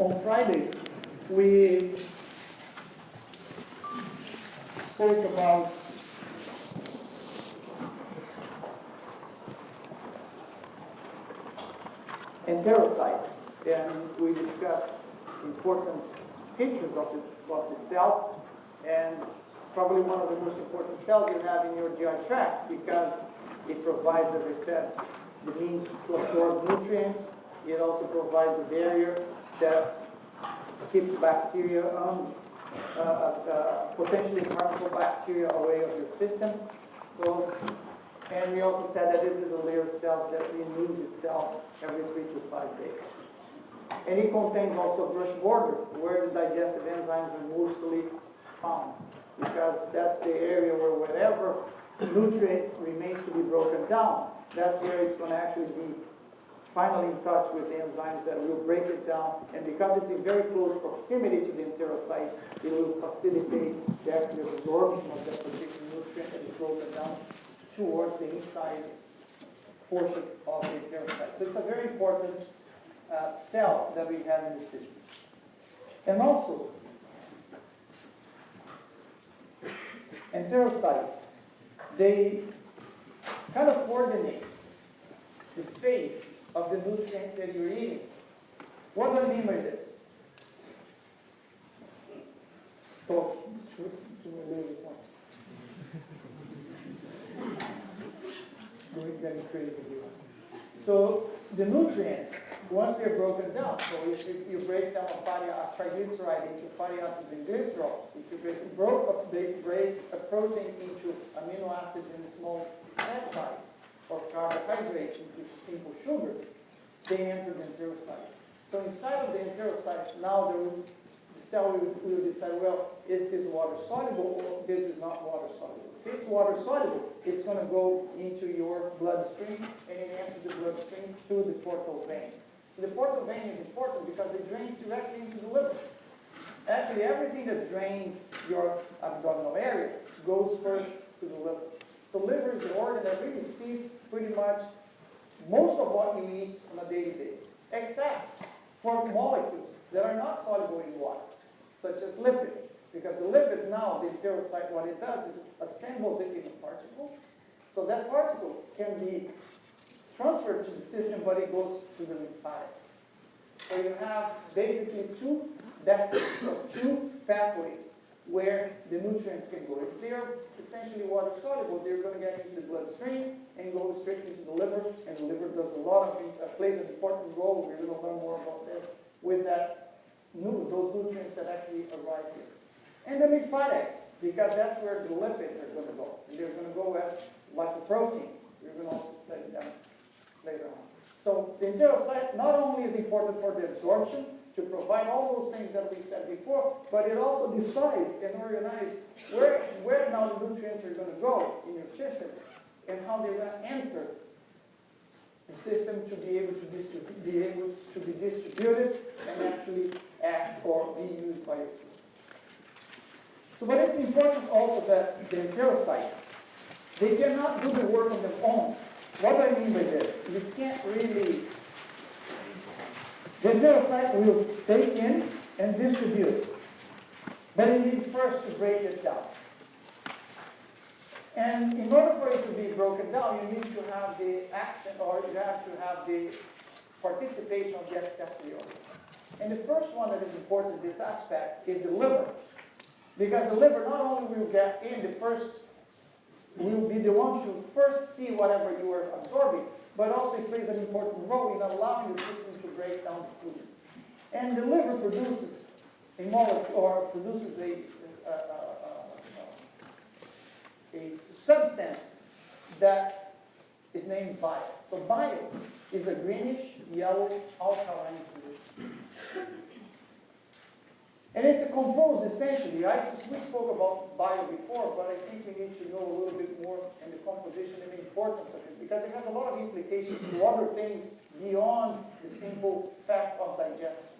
On Friday, we spoke about enterocytes, and we discussed important features of the cell, and probably one of the most important cells you have in your GI tract, because it provides, as I said, the means to absorb nutrients. It also provides a barrier that keeps bacteria, potentially harmful bacteria away of your system. So, and we also said that this is a layer of cells that renews itself every 3 to 5 days. And it contains also brush border, where the digestive enzymes are mostly found, because that's the area where whatever nutrient remains to be broken down, that's where it's going to actually be finally in touch with the enzymes that will break it down. And because it's in very close proximity to the enterocyte, it will facilitate the actual absorption of that particular nutrient that is broken down towards the inside portion of the enterocyte. So it's a very important cell that we have in the system. And also, enterocytes, they kind of coordinate the fate of the nutrient that you're eating. What do I mean by this? Oh, going getting crazy here. So the nutrients, once they're broken down, so if you break down a triglyceride into fatty acids and glycerol, if you break a protein into amino acids and small peptides, or carbohydrates into simple sugars, they enter the enterocyte. So inside of the enterocyte, now the cell will decide, well, is this water soluble or this is not water soluble? If it's water soluble, it's going to go into your bloodstream, and it enters the bloodstream through the portal vein. So the portal vein is important because it drains directly into the liver. Actually, everything that drains your abdominal area goes first to the liver. So liver is the organ that really sees pretty much most of what you eat on a daily basis, except for molecules that are not soluble in water, such as lipids. Because the lipids now, the enterocyte, what it does is assembles it in a particle. So that particle can be transferred to the system, but it goes to the lymphatics. So you have basically two pathways where the nutrients can go. If they're essentially water soluble, they're going to get into the bloodstream and go straight into the liver, and the liver does a lot of plays an important role. We're going to learn more about this with those nutrients that actually arrive here. And the lymphatics, because that's where the lipids are going to go. And they're going to go as lipoproteins. We're going to also study them later on. So the enterocyte not only is important for the absorption, to provide all those things that we said before, but it also decides and organizes where now the nutrients are going to go in your system and how they're going to enter the system to be able to be distributed and actually act or be used by your system. So, but it's important also that the enterocytes, they cannot do the work on their own. What do I mean by this? You can't really. The enterocyte will take in and distribute, but you need first to break it down. And in order for it to be broken down, you need to have the action, or you have to have the participation of the accessory organs. And the first one that is important in this aspect is the liver. Because the liver not only will get in will be the one to first see whatever you are absorbing, but also it plays an important role in allowing the system to break down the food. And the liver produces a molecule, or produces a substance that is named bile. So bile is a greenish yellow alkaline solution. And it's composed essentially, we spoke about bile before, but I think we need to know a little bit more in the composition and the importance of it, because it has a lot of implications to other things beyond the simple fact of digestion.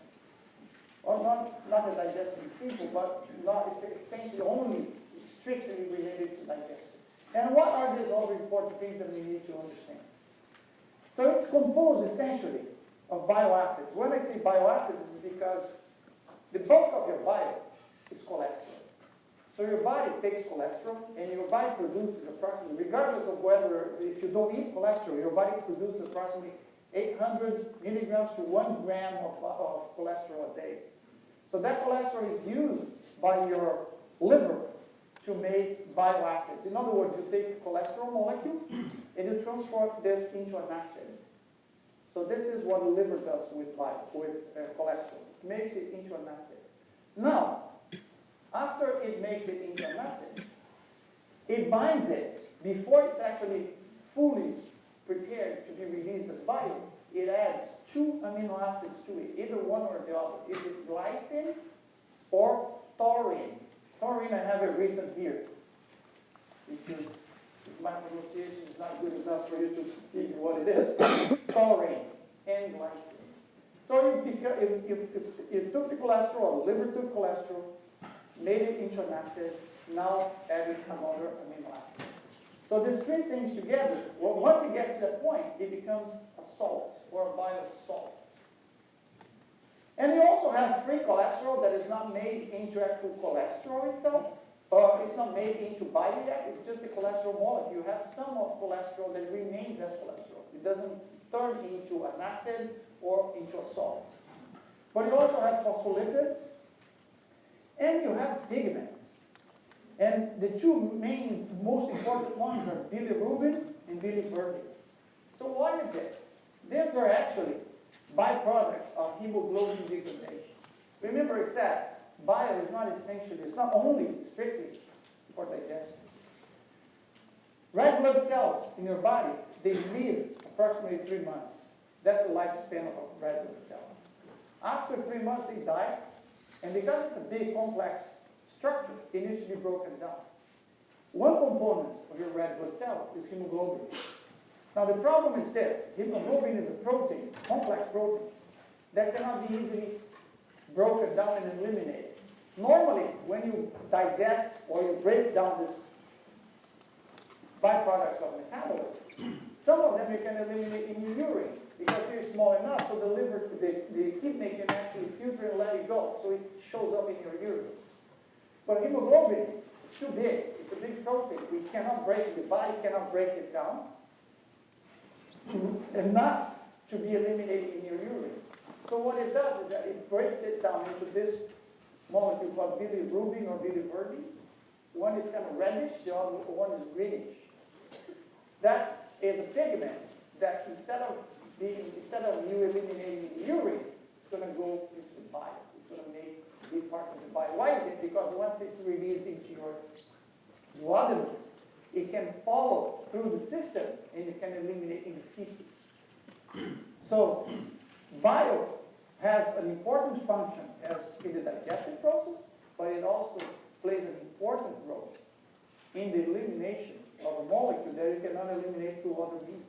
Or not that digestion is simple, but it's essentially only strictly related to digestion. And what are these other important things that we need to understand? So it's composed essentially of bioacids. When I say bioacids, it's because the bulk of your body is cholesterol. So your body takes cholesterol, and your body produces approximately, regardless of whether, if you don't eat cholesterol, your body produces approximately 800 milligrams to 1 gram of cholesterol a day. So that cholesterol is used by your liver to make bioacids. In other words, you take a cholesterol molecule and you transform this into an acid. So this is what the liver does with cholesterol. It makes it into an acid. Now, after it makes it into an acid, it binds it. Before it's actually fully prepared to be released as bio, it adds 2 amino acids to it, either one or the other. Is it glycine or taurine? Taurine, I have it written here. If my pronunciation is not good enough for you to figure what it is, taurine and glycine. So you took the cholesterol, liver took cholesterol, made it into an acid, now added another amino acid. So these 3 things together, well, once it gets to that point, it becomes a salt or a biosalt. And you also have free cholesterol that is not made into actual cholesterol itself. It's not made into bio yet, it's just a cholesterol molecule. You have some of cholesterol that remains as cholesterol. It doesn't turn into an acid or into a salt. But you also have phospholipids, and you have pigments. And the 2 main, most important ones are bilirubin and biliverdin. So what is this? These are actually byproducts of hemoglobin degradation. Remember, I said, bio is not essentially, it's not only strictly for digestion. Red blood cells in your body, they live approximately 3 months. That's the lifespan of a red blood cell. After 3 months, they die, and because it's a big, complex structure, it needs to be broken down. One component of your red blood cell is hemoglobin. Now the problem is this: hemoglobin is a protein, complex protein, that cannot be easily broken down and eliminated. Normally, when you digest or you break down these byproducts of metabolism, some of them you can eliminate in your urine because they're small enough so the liver, the kidney can actually filter and let it go, so it shows up in your urine. But hemoglobin is too big. It's a big protein. We cannot break it. The body cannot break it down enough to be eliminated in your urine. So what it does is that it breaks it down into this molecule called bilirubin or biliverdin. One is kind of reddish, the other one is greenish. That is a pigment that instead of you eliminating the urine, it's going to go into the bile. It's going to be part of the bile. Why is it? Because once it's released into your duodenum, it can follow through the system and it can eliminate in the feces. So bile has an important function as in the digestive process, but it also plays an important role in the elimination of a molecule that you cannot eliminate through other means.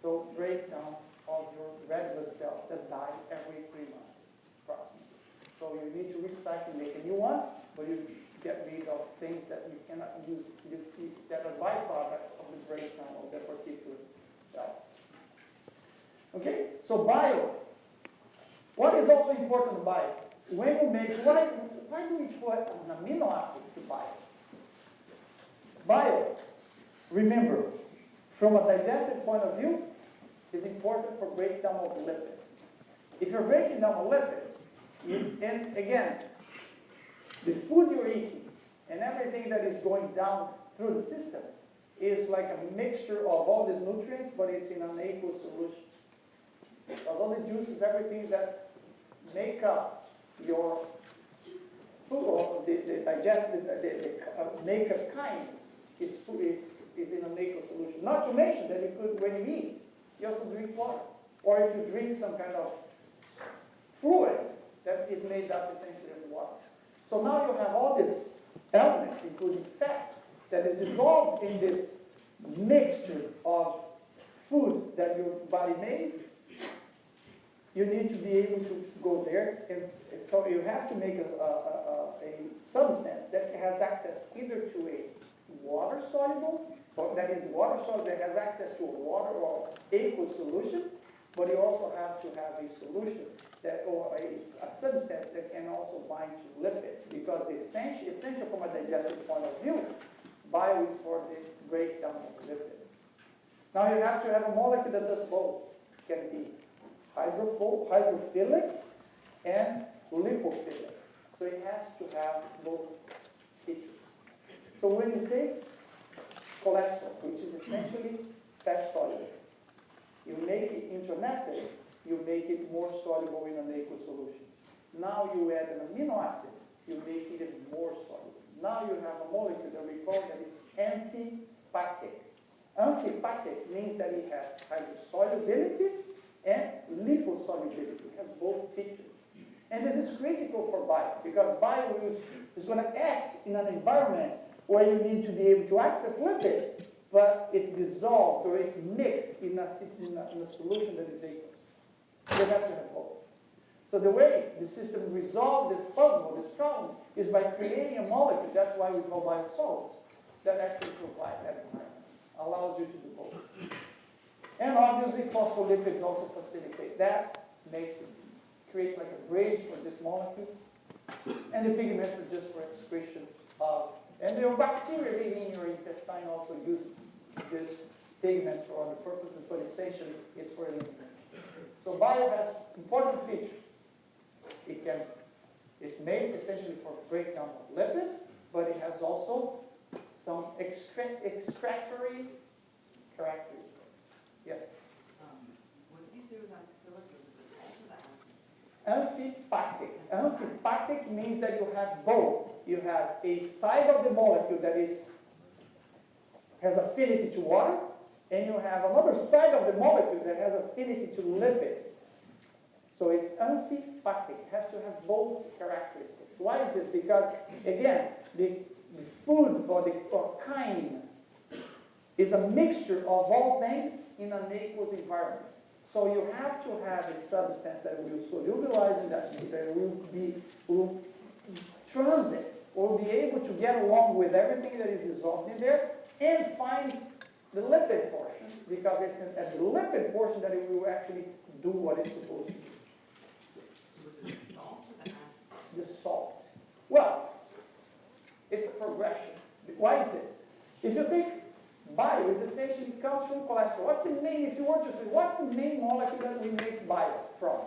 So breakdown of your red blood cells that die every 3 months, approximately. So you need to recycle, make a new one, but you get rid of things that you cannot use, that are byproducts of the breakdown of that particular cell. Okay, so bio. What is also important in bio? When you make, why do we put an amino acid to bio? Bio, remember, from a digestive point of view, is important for breakdown of lipids. If you're breaking down a lipid, and again, the food you're eating and everything that is going down through the system is like a mixture of all these nutrients, but it's in an aqueous solution. Because all the juices, everything that make up your food, or the digestive, makeup KINE is in an aqueous solution. Not to mention that you could, when you eat, you also drink water. Or if you drink some kind of fluid that is made up essentially of water. So now you have all these elements, including fat, that is dissolved in this mixture of food that your body made. You need to be able to go there, and so you have to make a substance that has access either to a water soluble, or that is water soluble that has access to a water or aqueous solution, but you also have to have a solution that, or a substance that can also bind to lipids, because the essential from a digestive point of view, bio is for the breakdown of lipids. Now you have to have a molecule that does both. It can be hydrophilic and lipophilic. So it has to have both features. So when you take cholesterol, which is essentially fat soluble, you make it into an acid, you make it more soluble in an aqueous solution. Now you add an amino acid, you make it even more soluble. Now you have a molecule that we call that is amphipathic. Amphipathic means that it has hydrosolubility and liposolubility. It has both features. And this is critical for bio, because bio is going to act in an environment where you need to be able to access lipids, but it's dissolved or it's mixed in a solution that is aqueous. So it has to have both. So the way the system resolves this puzzle, this problem, is by creating a molecule, that's why we call biosalts, that actually provide that environment, allows you to do both. And obviously phospholipids also facilitate that, creates like a bridge for this molecule. And the pigments are just for excretion of, and the bacteria living in your intestine also use these pigments for other purposes, but essentially it's for elimination. So bio has important features. It's made essentially for breakdown of lipids, but it has also some excretory characteristics. Yes? What did you say was amphipathic? Was it the salt or the acid? Amphipathic. Amphipathic means that you have both. You have a side of the molecule that has affinity to water, and you have another side of the molecule that has affinity to lipids. So it's amphipathic. It has to have both characteristics. Why is this? Because, again, the food or KINE is a mixture of all things in an aqueous environment. So you have to have a substance that will solubilize in that, that will transit, or be able to get along with everything that is dissolved in there, and find the lipid portion, because it's at the lipid portion that it will actually do what it's supposed to do. So was it the salt or the acid? The salt. Well, it's a progression. Why is this? If you take bio, it essentially comes from cholesterol. What's the main, if you were to say, what's the main molecule that we make bio from?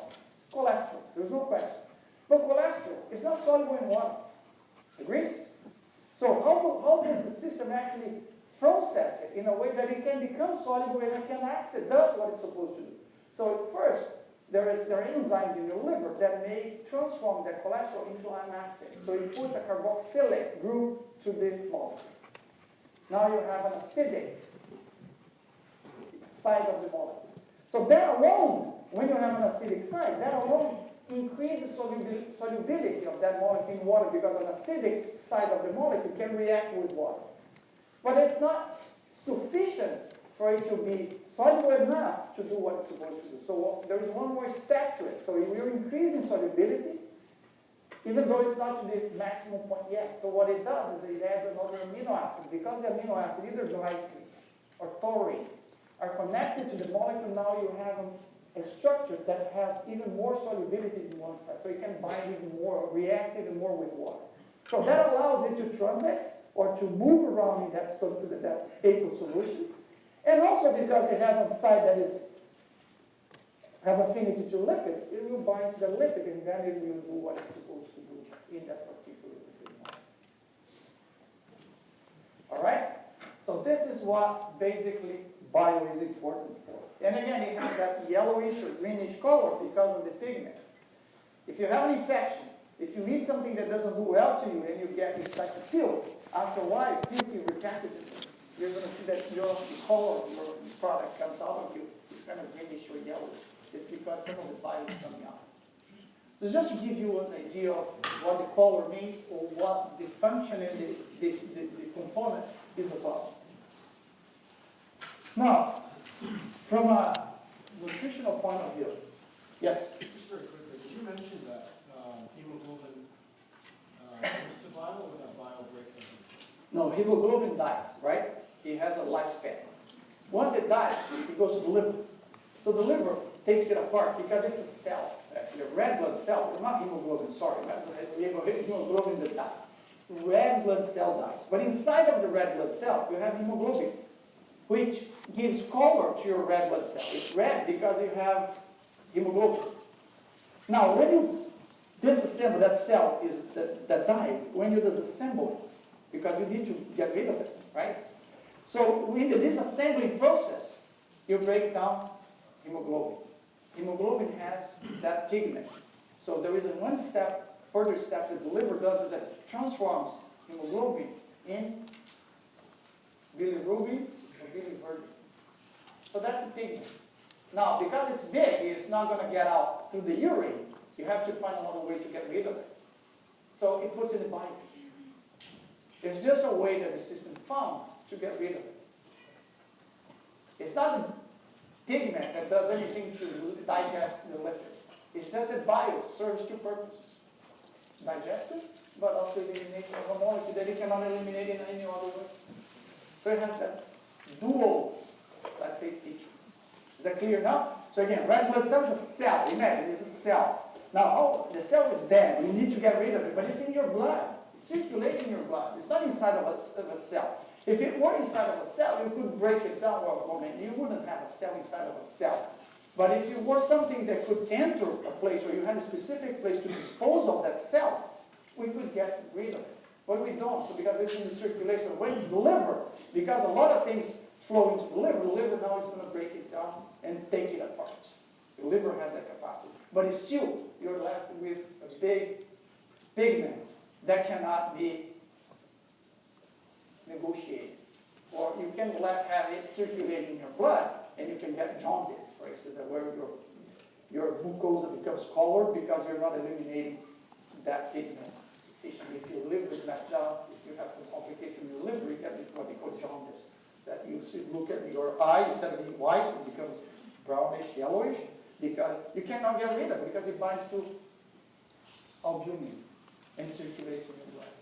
Cholesterol. There's no question. But cholesterol is not soluble in water. Agree? So how does the system actually process it in a way that it can become soluble and it can access, does what it's supposed to do? So first, there are enzymes in your liver that may transform that cholesterol into an acid. So it puts a carboxylic group to the molecule. Now you have an acidic side of the molecule. So that alone, when you have an acidic side, that alone increases solubility of that molecule in water, because an acidic side of the molecule can react with water. But it's not sufficient for it to be soluble enough to do what it's supposed to do. So there is one more step to it. So you're increasing solubility, even though it's not to the maximum point yet. So what it does is it adds another amino acid. Because the amino acid, either glycine or taurine, are connected to the molecule, now you have a structure that has even more solubility in one side. So it can bind even more, react even more with water. So that allows it to transit or to move around in that aqueous solution. And also because it has a side that has affinity to lipids, it will bind to the lipid, and then it will do what it's supposed to do in that particular lipid molecule. All right? So this is what basically bio is important for. And again, it has that yellowish or greenish color because of the pigment. If you have an infection, if you eat something that doesn't do well to you and you start to puke, after a while, puking repetitively, you're going to see that your color of your product comes out of you. It's kind of greenish or yellowish. It's because some of the bio is coming out. So just to give you an idea of what the color means, or what the function and the component is about. Now, from a nutritional point of view, yes? Just very quickly, did you mention that hemoglobin goes to bio, or that bio breaks down? No, hemoglobin dies, right? It has a lifespan. Once it dies, it goes to the liver. So the liver takes it apart because it's a cell, actually a red blood cell, not hemoglobin, sorry, hemoglobin that dies. Red blood cell dies. But inside of the red blood cell, you have hemoglobin, which gives color to your red blood cell. It's red because you have hemoglobin. Now, when you disassemble that cell that died, when you disassemble it, because you need to get rid of it, right? So in the disassembling process, you break down hemoglobin. Hemoglobin has that pigment. So there is a further step that the liver does that transforms hemoglobin in bilirubin or biliverdin. So that's a pigment. Now, because it's big, it's not going to get out through the urine. You have to find another way to get rid of it. So it puts it in the bile. It's just a way that the system found to get rid of it. It's not a pigment that does anything to digest the lipids. It's just that bile serves two purposes. Digest it, but also eliminate a molecule that it cannot eliminate in any other way. So it has that dual, let's say, feature. Is that clear enough? So again, red blood cell is a cell. Imagine, it's a cell. Now, the cell is dead. You need to get rid of it, but it's in your blood. It's circulating in your blood. It's not inside of a cell. If it were inside of a cell, you could break it down, you wouldn't have a cell inside of a cell. But if it were something that could enter a place where you had a specific place to dispose of that cell, we could get rid of it. But we don't, so because it's in the circulation. When the liver, because a lot of things flow into the liver now is going to break it down and take it apart. The liver has that capacity. But it's still, you're left with a big pigment that cannot be negotiated. Or you can have it circulating in your blood, and you can get jaundice, for instance, where your mucosa becomes colored because you're not eliminating that pigment efficiently. If your liver is messed up, if you have some complication in your liver, you get what they call jaundice. That you should look at your eye, instead of being white, it becomes brownish, yellowish, because you cannot get rid of it, because it binds to albumin and circulates in your blood.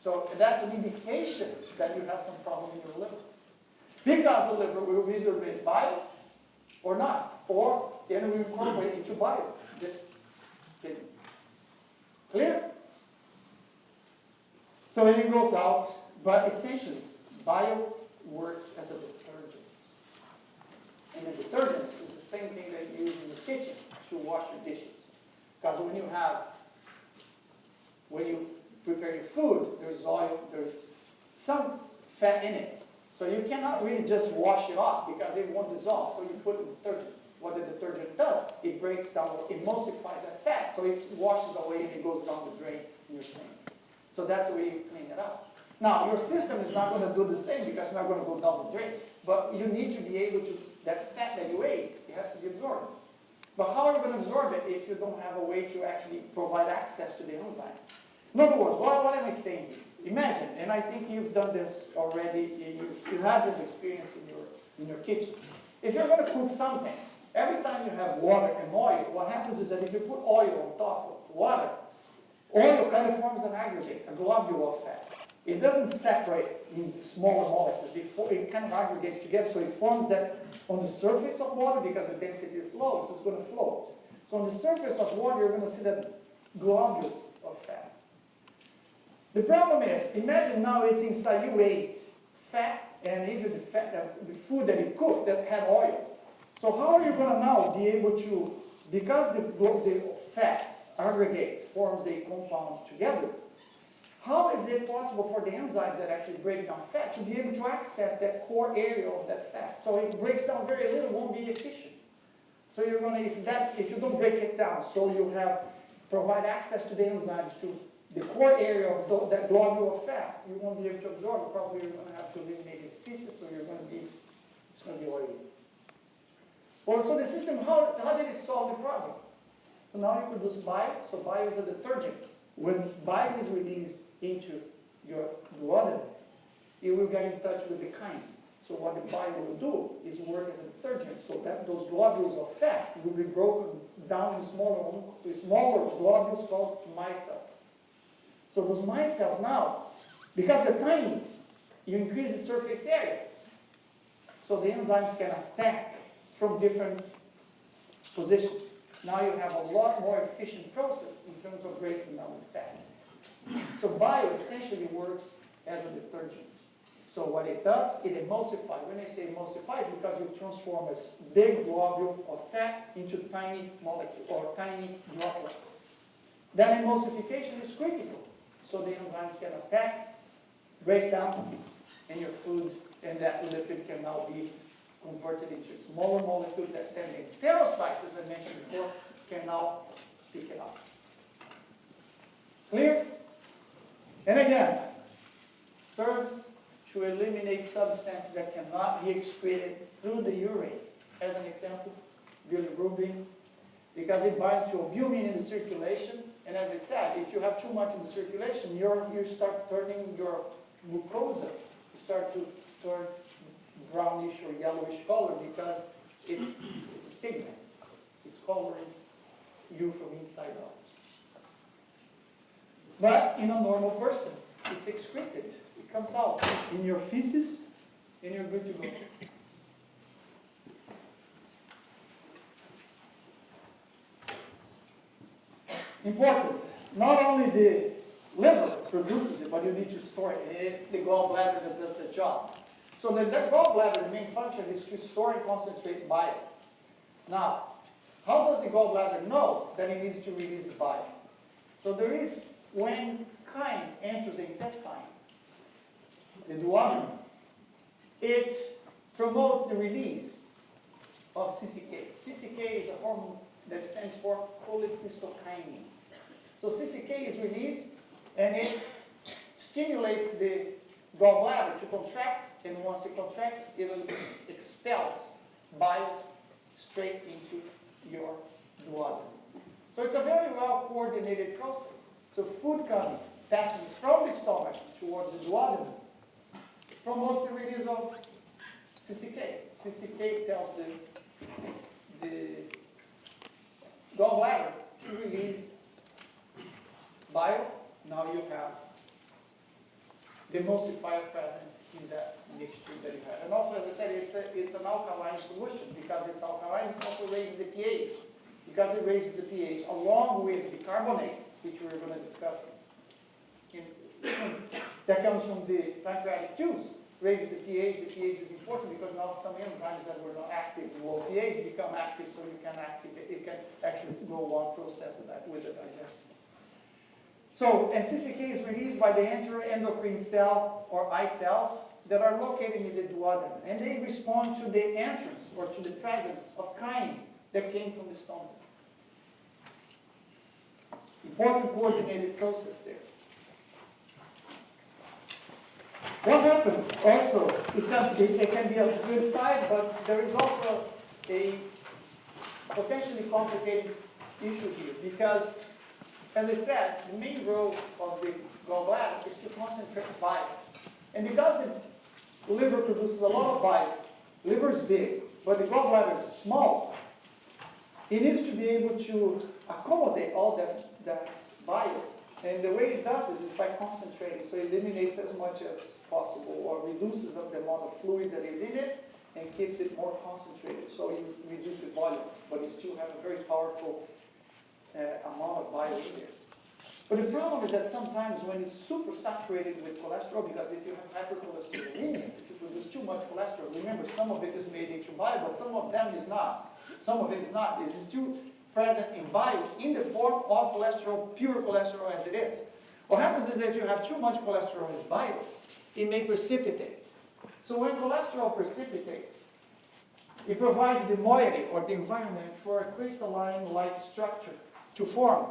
So that's an indication that you have some problem in your liver. Because the liver will either make bile or not, or then it will incorporate into bile. This pigment. Clear? So it goes out, but essentially, bile works as a detergent. And a detergent is the same thing that you use in the kitchen to wash your dishes. Because when you prepare your food, there's oil, there's some fat in it. So you cannot really just wash it off because it won't dissolve. So you put in detergent. What the detergent does, it breaks down, emulsifies that fat. So it washes away and it goes down the drain in your sink. So that's the way you clean it up. Now, your system is not going to do the same because it's not going to go down the drain. But you need to be able to, that fat that you ate, it has to be absorbed. But how are you going to absorb it if you don't have a way to actually provide access to the enzyme? In other words, what am I saying here? Imagine, and I think you've done this already, you have this experience in your kitchen. If you're going to cook something, every time you have water and oil, what happens is that if you put oil on top of water, oil kind of forms an aggregate, a globule of fat. It doesn't separate in smaller molecules. It kind of aggregates together, so it forms that on the surface of water, because the density is low, so it's going to float. So on the surface of water, you're going to see that globule of fat. The problem is, imagine now it's inside, you ate fat, and even the food that you cooked that had oil. So how are you going to now be able to, because the fat aggregates, forms a compound together, how is it possible for the enzymes that actually break down fat to be able to access that core area of that fat? So it breaks down very little, won't be efficient. So you're going to, if you don't break it down, so you provide access to the enzymes to the core area of that globule of fat, you won't be able to absorb it. Probably you're going to have to eliminate it pieces, so it's going to be oily. Well, so the system, how did it solve the problem? So now you produce bile, so bile is a detergent. When bile is released into your duodenum, it will get in touch with the KINE. So what the bile will do is work as a detergent, so that those globules of fat will be broken down in smaller globules called micelles. So those micelles now, because they're tiny, you increase the surface area. So the enzymes can attack from different position. Now you have a lot more efficient process in terms of breaking down the fat. So bile essentially works as a detergent. So what it does, it emulsifies. When I say emulsify, it's because you transform a big globule of fat into tiny molecules or tiny droplets. That emulsification is critical. So the enzymes can attack, break down, and your food and that lipid can now be converted into a smaller molecule that then the enterocytes, as I mentioned before, can now pick it up. Clear? And again, serves to eliminate substances that cannot be excreted through the urine. As an example, bilirubin, because it binds to albumin in the circulation. And as I said, if you have too much in the circulation, you start turning your mucosa, you start to turn brownish or yellowish color because it's a pigment. It's coloring you from inside out. But in a normal person, it's excreted. It comes out in your feces, and you're good to go. Important. Not only the liver produces it, but you need to store it. It's the gallbladder that does the job. So the gallbladder, the main function is to store and concentrate bile. Now, how does the gallbladder know that it needs to release the bile? So there is, when KINE enters the intestine, the duodenum, it promotes the release of CCK. CCK is a hormone that stands for cholecystokinin. So CCK is released, and it stimulates the gallbladder to contract, and once it contracts, it expels bile straight into your duodenum. So it's a very well coordinated process. So food coming, passing from the stomach towards the duodenum, promotes the release of CCK. CCK tells the gallbladder to release bile. Now you have the emulsifier present in that mixture that you have. And also, as I said, it's an alkaline solution. Because it's alkaline, it also raises the pH. Because it raises the pH along with the carbonate, which we're going to discuss that comes from the pancreatic juice, raises the pH. The pH is important because now some enzymes that were not active in low pH become active, so you can activate, it can actually go on process with the digestion. So, and CCK is released by the enteroendocrine cell or eye cells that are located in the duodenum, and they respond to the entrance or to the presence of KINE that came from the stomach. Important coordinated process there. What happens also, it can be a good side, but there is also a potentially complicated issue here because, as I said, the main role of the gallbladder is to concentrate bile. And because the liver produces a lot of bile, liver is big, but the gallbladder is small, it needs to be able to accommodate all that bile. And the way it does this is by concentrating, so it eliminates as much as possible or reduces the amount of fluid that is in it and keeps it more concentrated. So you reduce the volume, but you still have a very powerful amount of bile in there. But the problem is that sometimes when it's super saturated with cholesterol, because if you have hypercholesterolemia, if you produce too much cholesterol, remember some of it is made into bile, but some of them is not. Some of it is not. This is still present in bile in the form of cholesterol, pure cholesterol as it is. What happens is that if you have too much cholesterol in bile, it may precipitate. So when cholesterol precipitates, it provides the moiety or the environment for a crystalline-like structure to form.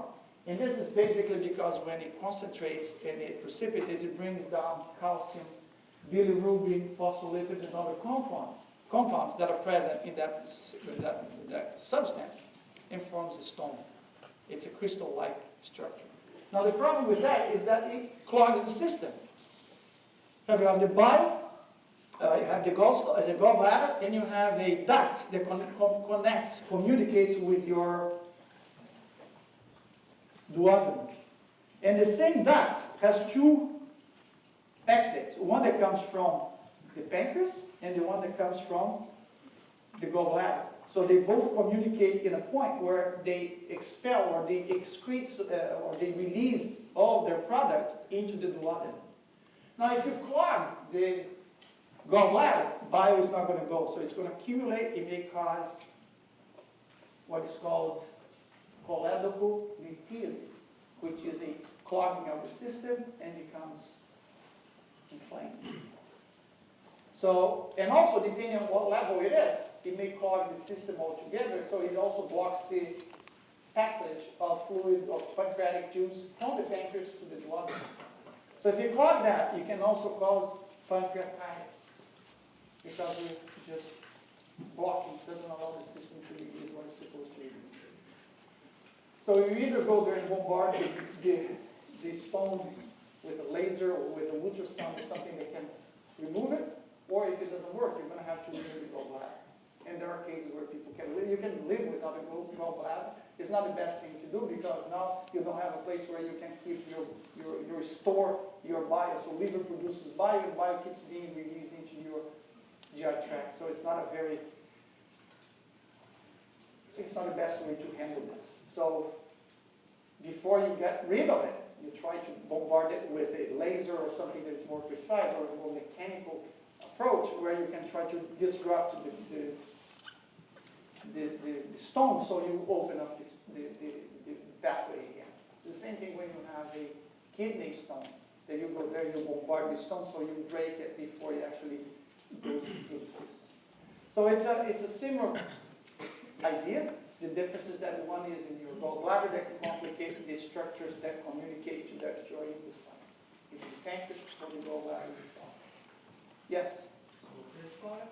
And this is basically because when it concentrates and it precipitates, it brings down calcium, bilirubin, phospholipids, and other compounds that are present in that substance and forms a stone. It's a crystal-like structure. Now the problem with that is that it clogs the system. You have the bile, you have the gallbladder, and you have a duct that communicates with your duodenum. And the same duct has two exits, one that comes from the pancreas and the one that comes from the gallbladder. So they both communicate in a point where they expel or they excrete or they release all their products into the duodenum. Now if you clog the gallbladder, bile is not going to go. So it's going to accumulate. It may cause what is called choledocholithiasis, which is a clogging of the system and becomes inflamed. So, and also depending on what level it is, it may clog the system altogether, so it also blocks the passage of fluid of pancreatic juice from the pancreas to the duodenum. So if you clog that, you can also cause pancreatitis because you're just blocking, doesn't allow the system to release what it's supposed to release. So you either go there and bombard the stone with a laser or with a ultrasound or something that can remove it, or if it doesn't work, you're going to have to remove the gallbladder. And there are cases where people can live. You can live without a gallbladder. It's not the best thing to do because now you don't have a place where you can keep your store your bile. So liver produces bile, and bile keeps being released into your GI tract. So it's not the best way to handle this. So before you get rid of it, you try to bombard it with a laser or something that is more precise or a more mechanical approach where you can try to disrupt the stone so you open up the pathway again. The same thing when you have a kidney stone. Then you go there, you bombard the stone so you break it before it actually goes into the system. So it's a similar idea. The difference is that one is in your gallbladder that can complicate the structures that communicate to that your intestine. It's the pancreas or the gallbladder itself. Yes? So is bile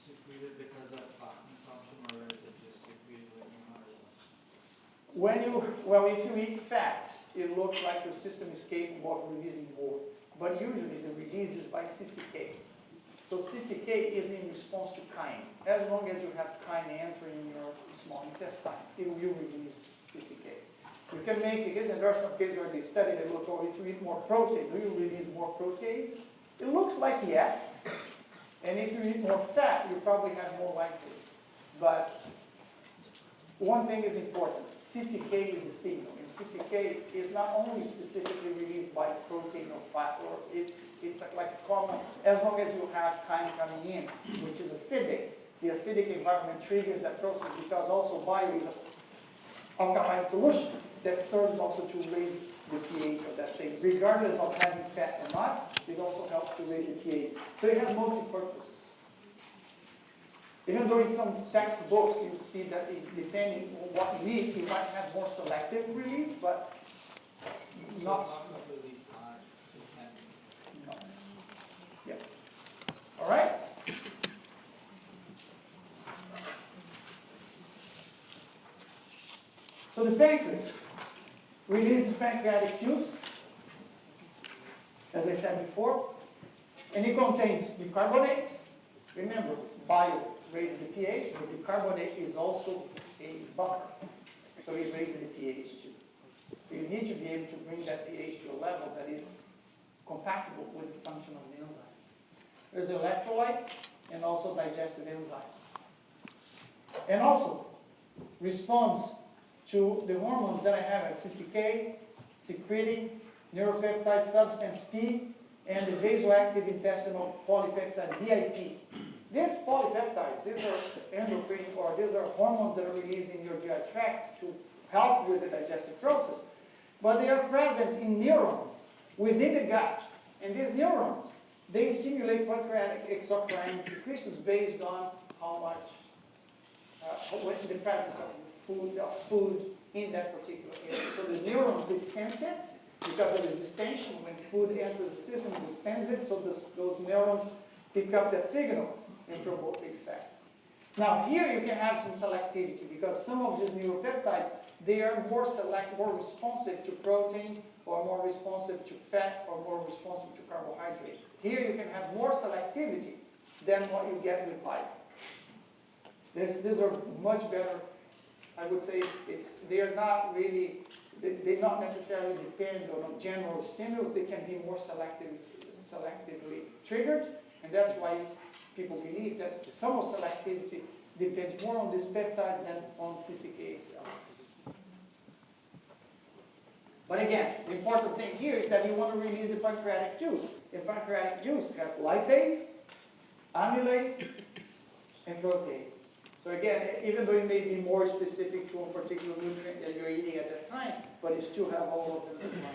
secreted because of fat consumption, or is it just secreted no matter what? If you eat fat, it looks like your system is capable of releasing more. But usually the release is by CCK. So CCK is in response to KINE. As long as you have KINE entering your small intestine, it will release CCK. You can make a case, and there are some cases where they study, they look, oh, if you eat more protein, do you release more protease? It looks like yes. And if you eat more fat, you probably have more lactase. But one thing is important. CCK is the signal. And CCK is not only specifically released by protein or fat, or it's like a common, as long as you have KINE coming in, which is acidic. The acidic environment triggers that process because also bile is an alkaline solution that serves also to raise the pH of that thing. Regardless of having fat or not, it also helps to raise the pH. So it has multi-purposes. Even though in some textbooks you see that depending on what you eat, you might have more selective release, but So not. it's not completely fat dependent. No. Yeah. All right. So the pancreas releases pancreatic juice, as I said before, and it contains bicarbonate. Remember, bile raises the pH, but bicarbonate is also a buffer, so it raises the pH too. So you need to be able to bring that pH to a level that is compatible with the function of the enzyme. There's electrolytes and also digestive enzymes. And also responds to the hormones that I have as CCK, secreting neuropeptide substance P, and the vasoactive intestinal polypeptide VIP. These polypeptides, these are endocrine, or these are hormones that are released in your GI tract to help with the digestive process. But they are present in neurons within the gut. And these neurons, they stimulate pancreatic exocrine secretions based on how much, the presence of food in that particular area. So the neurons, they sense it because of this distension. When food enters the system, it distends it, so those neurons pick up that signal and promote the effect. Now here you can have some selectivity because some of these neuropeptides, they are more responsive to protein, or more responsive to fat, or more responsive to carbohydrate. Here you can have more selectivity than what you get with bile. These are much better. I would say they are not really, they not necessarily depend on a general stimulus. They can be more selectively triggered, and that's why people believe that some selectivity depends more on this peptide than on CCK itself. But again, the important thing here is that you want to release the pancreatic juice. The pancreatic juice has lipase, amylase, and protease. So again, even though it may be more specific to a particular nutrient that you're eating at that time, but you still have all of them combined.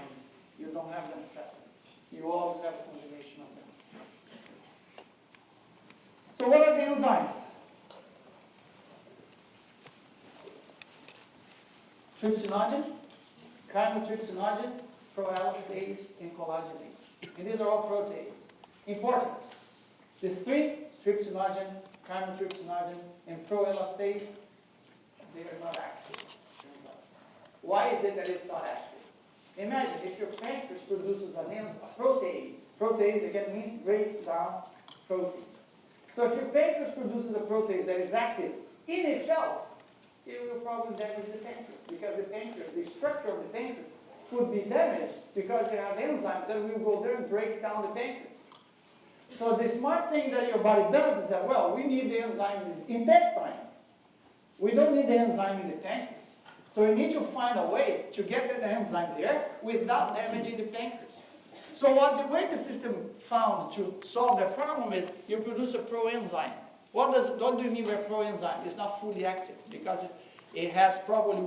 You don't have them separate. You always have a combination of them. So what are the enzymes? Trypsinogen, chymotrypsinogen, proelastase, and collagenase. And these are all proteins. Important. These three, trypsinogen, chymotrypsinogen, and proelastase, they are not active. Why is it that it's not active? Imagine if your pancreas produces an enzyme, protease. Protease, again, means break down protein. So if your pancreas produces a protease that is active in itself, it will probably damage the pancreas, because the pancreas, the structure of the pancreas could be damaged because they have enzymes that will go there and break down the pancreas. So the smart thing that your body does is that, well, we need the enzyme in the intestine. We don't need the enzyme in the pancreas. So we need to find a way to get the enzyme there without damaging the pancreas. So the way the system found to solve that problem is you produce a proenzyme. What do you mean by proenzyme? It's not fully active because it has probably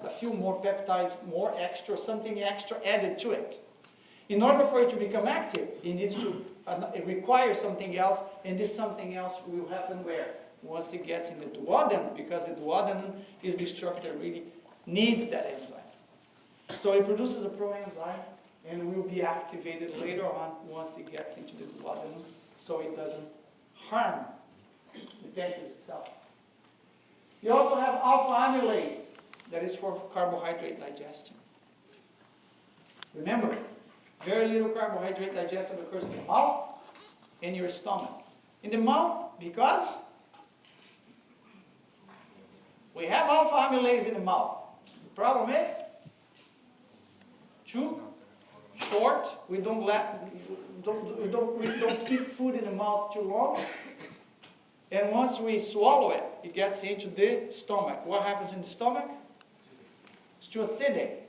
a few more peptides, something extra added to it. In order for it to become active, it requires something else, and this something else will happen where? Once it gets in the duodenum, because the duodenum is the structure that really needs that enzyme. So it produces a proenzyme, and will be activated later on once it gets into the duodenum, so it doesn't harm the pancreas itself. You also have alpha amylase, that is for carbohydrate digestion. Remember, very little carbohydrate digestion occurs in the mouth and your stomach. In the mouth, because we have alpha amylase in the mouth. The problem is too short. We don't keep food in the mouth too long. And once we swallow it, it gets into the stomach. What happens in the stomach? It's too acidic.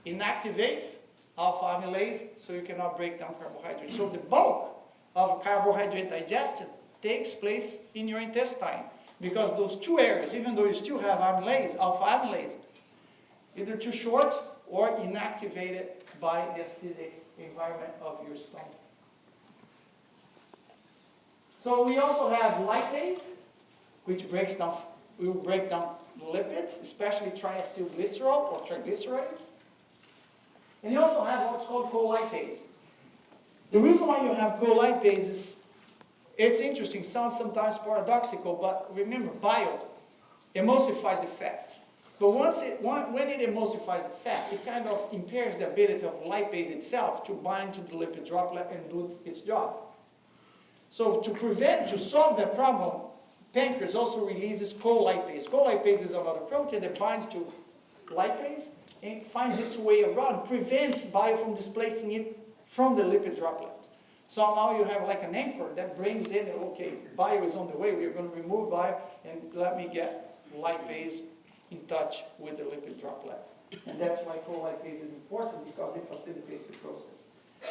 It inactivates alpha amylase, so you cannot break down carbohydrates. So the bulk of carbohydrate digestion takes place in your intestine, because those two areas, even though you still have amylase, alpha amylase, either too short or inactivated by the acidic environment of your stomach. So we also have lipase, which will break down lipids, especially triacylglycerol or triglycerides. And you also have what's called colipase. The reason why you have colipase is, it's interesting, sounds sometimes paradoxical, but remember, bile emulsifies the fat. But when it emulsifies the fat, it kind of impairs the ability of lipase itself to bind to the lipid droplet and do its job. So to solve that problem, pancreas also releases colipase. Colipase is another protein that binds to lipase and finds its way around, prevents bile from displacing it from the lipid droplet. So now you have like an anchor that brings in, okay, bile is on the way, we're going to remove bile, and let me get lipase in touch with the lipid droplet. And that's why colipase is important, because it facilitates the process.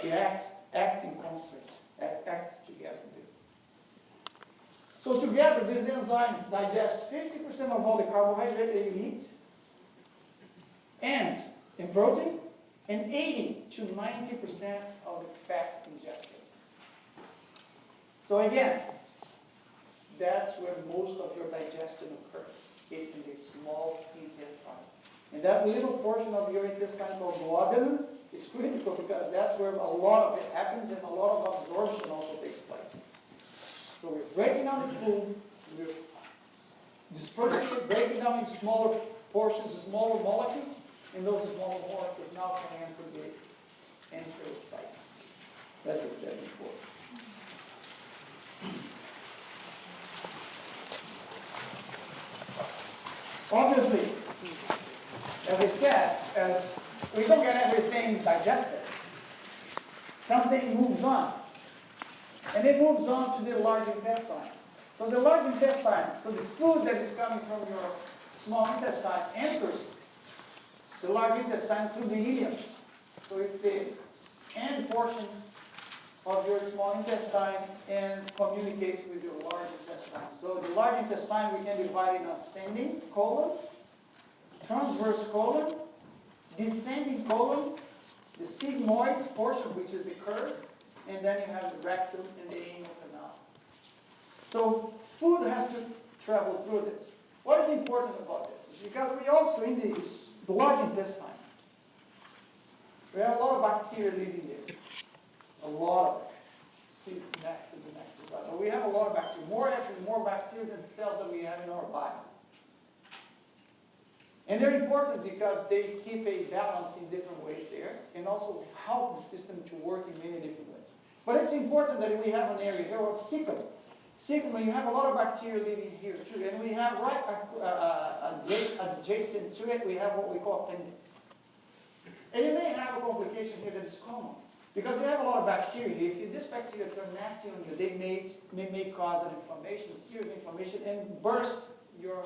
It acts in concert, acts together. So together, these enzymes digest 50% of all the carbohydrate that you eat, and in protein, and 80 to 90% of the fat ingested. So again, that's where most of your digestion occurs. It's in the small intestine. And that little portion of your intestine called duodenum is critical, because that's where a lot of it happens, and a lot of absorption also takes place. So we're breaking down the food, we're dispersing it, breaking down in smaller portions, smaller molecules, and those smaller molecules now can enter the enterocyte, as I said before. Obviously, as I said, as we don't get everything digested, something moves on. And it moves on to the large intestine. So the large intestine, so the food that is coming from your small intestine enters the large intestine through the ileum. So it's the end portion of your small intestine and communicates with your large intestine. So the large intestine we can divide in ascending colon, transverse colon, descending colon, the sigmoid portion, which is the curve, and then you have the rectum and the anal canal. So food has to travel through this. What is important about this is because we also, in the large intestine, we have a lot of bacteria living there. A lot of it. See next to the next slide. But we have a lot of bacteria, actually more bacteria than cells that we have in our body. And they're important because they keep a balance in different ways there and also help the system to work in many different ways. But it's important that we have an area here called cecum. Cecum, you have a lot of bacteria living here too. And we have right adjacent to it, we have what we call appendix. And you may have a complication here that is common. Because you have a lot of bacteria. If this bacteria turn nasty on you, they may cause an inflammation, serious inflammation, and burst your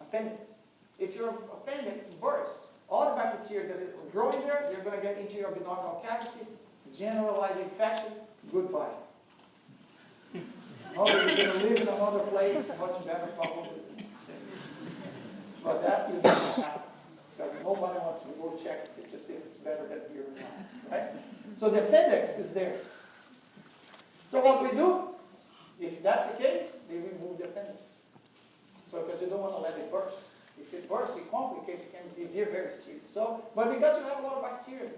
appendix. If your appendix bursts, all the bacteria that are growing there, they're going to get into your abdominal cavity, generalized infection, goodbye. Oh, you're going to live in another place, much better probably. But that is not happen. Because nobody wants to go check it to see if it's better than here or not. Right? So the appendix is there. So what we do, if that's the case, we remove the appendix. So because you don't want to let it burst. If it bursts, it complicates, it can be very, very serious. So, but because you have a lot of bacteria.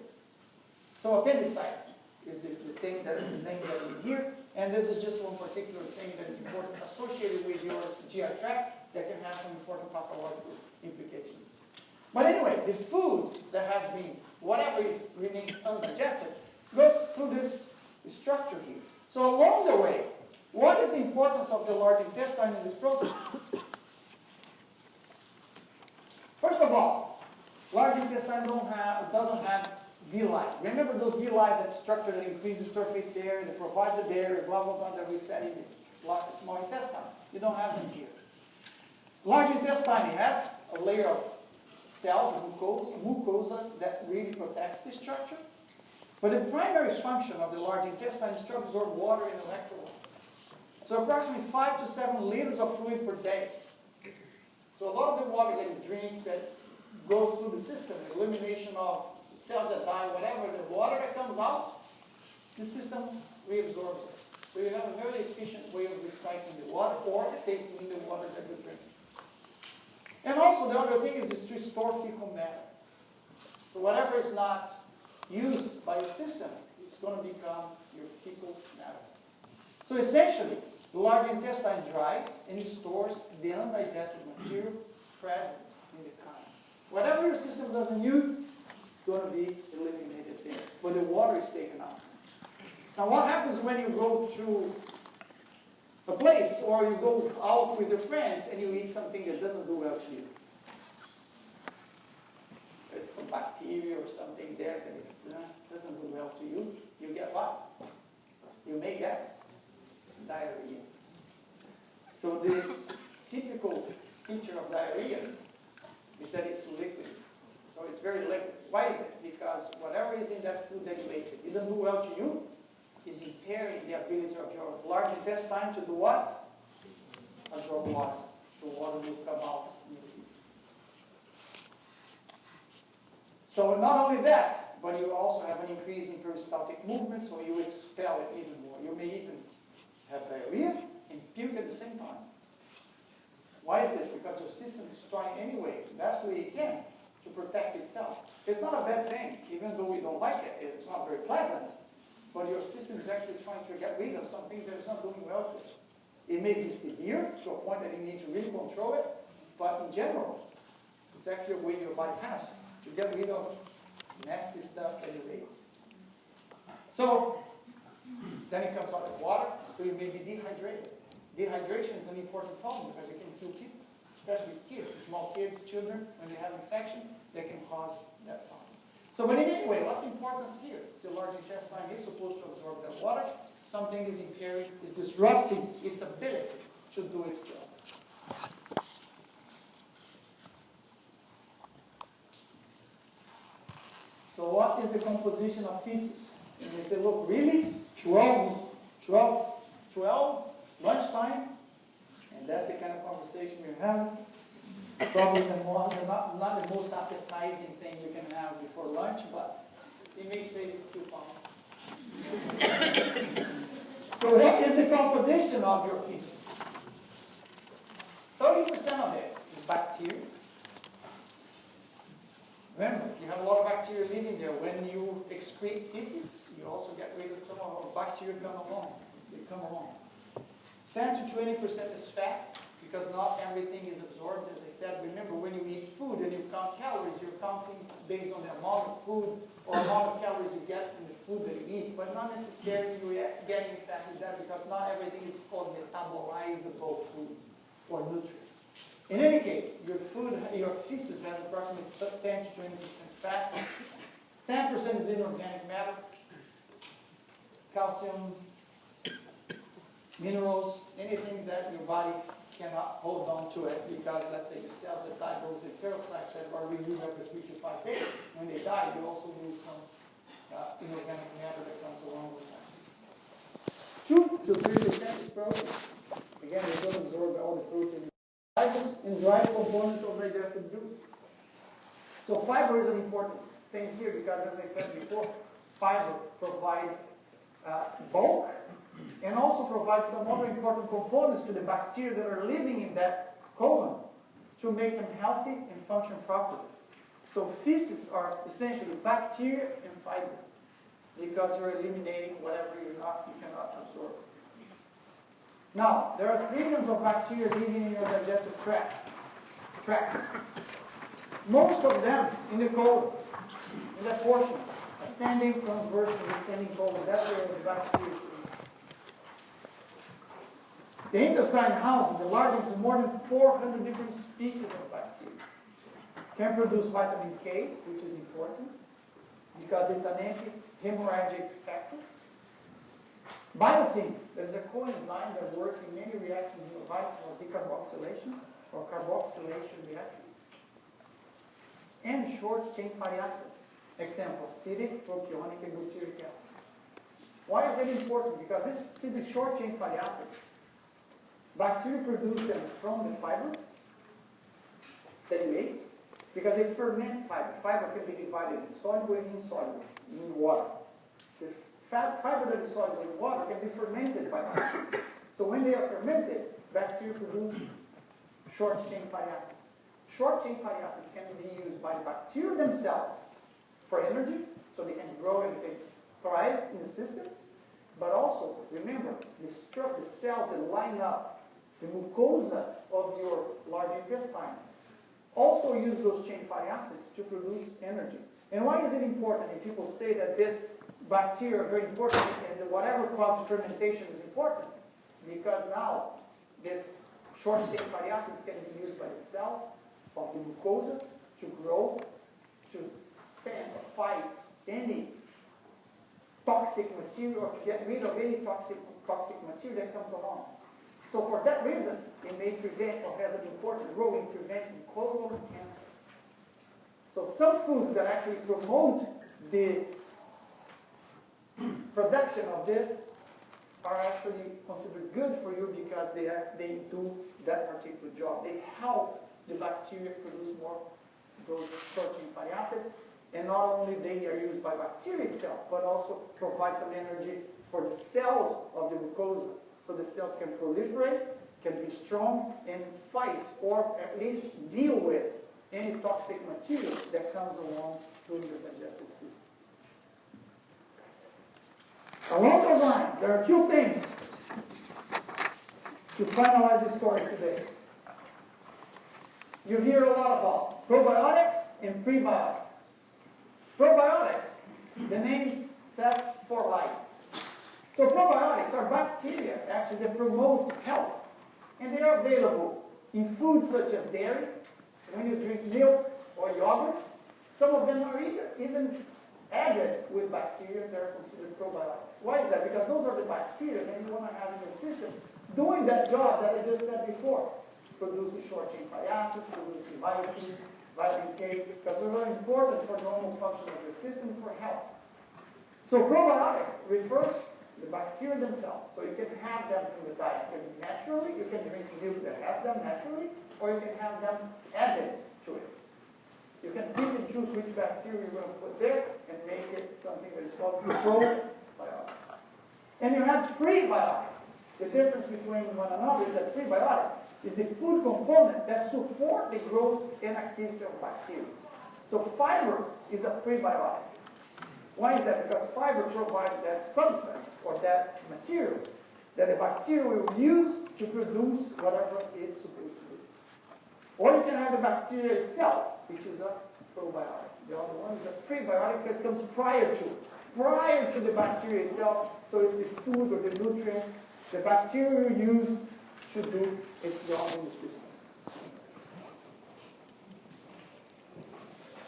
So appendicitis is the thing that is the name that we hear. And this is just one particular thing that is important associated with your GI tract that can have some important pathological implications. But anyway, the food that has been, whatever remains undigested, goes through this structure here. So along the way, what is the importance of the large intestine in this process? First of all, large intestine doesn't have villi. Remember those villi, that structure that increases surface area, that provides the barrier, blah, blah, blah, that we said in the small intestine. You don't have them here. Large intestine has a layer of cells, mucosa, that really protects the structure. But the primary function of the large intestine is to absorb water and electrolytes. So approximately 5 to 7 liters of fluid per day. So a lot of the water that you drink that goes through the system, the elimination of cells that die, whatever, the water that comes out, the system reabsorbs it. So you have a very efficient way of recycling the water or taking in the water that you drink. And also the other thing is to store fecal matter. So whatever is not used by your system is going to become your fecal matter. So essentially, the large intestine dries and it stores the undigested material present in the KINE. Whatever your system doesn't use, it's going to be eliminated there. But the water is taken out. Now what happens when you go to a place or you go out with your friends and you eat something that doesn't do well to you? There's some bacteria or something there that doesn't do well to you. You get what? You may get diarrhea. So the typical feature of diarrhea is that it's liquid. So it's very liquid. Why is it? Because whatever is in that food that you ate, it didn't do well to you, is impairing the ability of your large intestine to do what? Absorb water. So water will come out in the feces. So not only that, but you also have an increase in peristaltic movement, so you expel it even more. You may even have diarrhea and puke at the same time. Why is this? Because your system is trying anyway, the best way it can, to protect itself. It's not a bad thing, even though we don't like it. It's not very pleasant. But your system is actually trying to get rid of something that is not doing well to it. It may be severe to a point that you need to really control it, but in general, it's actually a way your body has to get rid of nasty stuff that you ate. So, then it comes out of water, so you may be dehydrated. Dehydration is an important problem because it can kill people, especially kids, small kids, children, when they have infection, they can cause that problem. So, but in any way, what's the importance here? The large intestine is supposed to absorb that water. Something is impairing, is disrupting its ability should do its job. So what is the composition of feces? And they say, look, really? 12 lunchtime? And that's the kind of conversation we have. Probably not the most appetizing thing you can have before lunch, but it may save a few pounds. So what is the composition of your feces? 30% of it is bacteria. Remember, you have a lot of bacteria living there. When you excrete feces, you also get rid of some of the bacteria come along. They come along. 10 to 20% is fat, because not everything is absorbed. As I said, remember, when you eat food and you count calories, you're counting based on the amount of food or amount of calories you get from the food that you eat, but not necessarily you're getting exactly that, because not everything is called metabolizable food or nutrient. In any case, your feces has approximately 10 to 20% fat. 10% is inorganic matter, calcium, minerals, anything that your body cannot hold on to it, because let's say the cells that die, those enterocytes that are renewed every 3 to 5 days, when they die, you also lose some inorganic matter that comes along with that. 2 to 3% is protein. Again, they don't absorb all the protein. Fibers and dry components of digestive juice. So fiber is an important thing here, because as I said before, fiber provides bulk and also provides some other important components to the bacteria that are living in that colon to make them healthy and function properly. So feces are essentially bacteria and fiber, because you're eliminating whatever you cannot absorb. Now, there are trillions of bacteria living in your digestive tract. Most of them in the colon, in that portion, ascending, transverse, and descending colon. That's where the bacteria is. The intestine houses the largest, more than 400 different species of bacteria. Can produce vitamin K, which is important, because it's an anti-hemorrhagic factor. Biotin, there's a coenzyme that works in many reactions in your body for decarboxylation or carboxylation reactions. And short-chain fatty acids. Example, acidic, propionic, and butyric acid. Why is it important? Because these short-chain fatty acids, bacteria produce them from the fiber that you ate, because they ferment fiber. Fiber can be divided in soluble and insoluble, in water. The fiber that is soluble in water can be fermented by bacteria. So when they are fermented, bacteria produce short-chain fatty acids. Short-chain fatty acids can be used by the bacteria themselves for energy, so they can grow and they thrive in the system. But also, remember, the cells that line up the mucosa of your large intestine also use those chain fatty acids to produce energy. And why is it important? And people say that this bacteria are very important, and whatever causes fermentation is important, because now this short-chain fatty acids can be used by the cells of the mucosa to grow, to fight any toxic material, or to get rid of any toxic material that comes along. So for that reason, it may prevent, or has an important role in preventing colon cancer. So some foods that actually promote the production of this are actually considered good for you, because they do that particular job. They help the bacteria produce more those short-chain fatty acids, and not only they are used by bacteria itself, but also provide some energy for the cells of the mucosa, so the cells can proliferate, can be strong, and fight, or at least deal with any toxic material that comes along through the digestive system. Along those lines, there are 2 things to finalize the story today. You hear a lot about probiotics and prebiotics. Probiotics, the name says for life. So probiotics are bacteria actually that promote health, and they are available in foods such as dairy, when you drink milk or yogurt. Some of them are even added ended with bacteria, they're considered probiotics. Why is that? Because those are the bacteria that you want to have in your system doing that job that I just said before. Producing short-chain fatty acids, producing biotin, vitamin K, because they're very important for normal function of the system for health. So probiotics refers to the bacteria themselves. So you can have them from the diet naturally, you can drink milk that has them naturally, or you can have them added to it. You can pick and choose which bacteria you're going to put there and make it something that is called probiotic. And you have prebiotic. The difference between one another is that prebiotic is the food component that support the growth and activity of bacteria. So fiber is a prebiotic. Why is that? Because fiber provides that substance or that material that the bacteria will use to produce whatever it's supposed to do. Or you can have the bacteria itself, which is a probiotic. The other one is a prebiotic because it comes prior to the bacteria itself. So it's the food or the nutrient the bacteria will use to do its job in the system.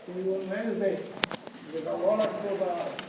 See you on Wednesday with a lot of probiotics.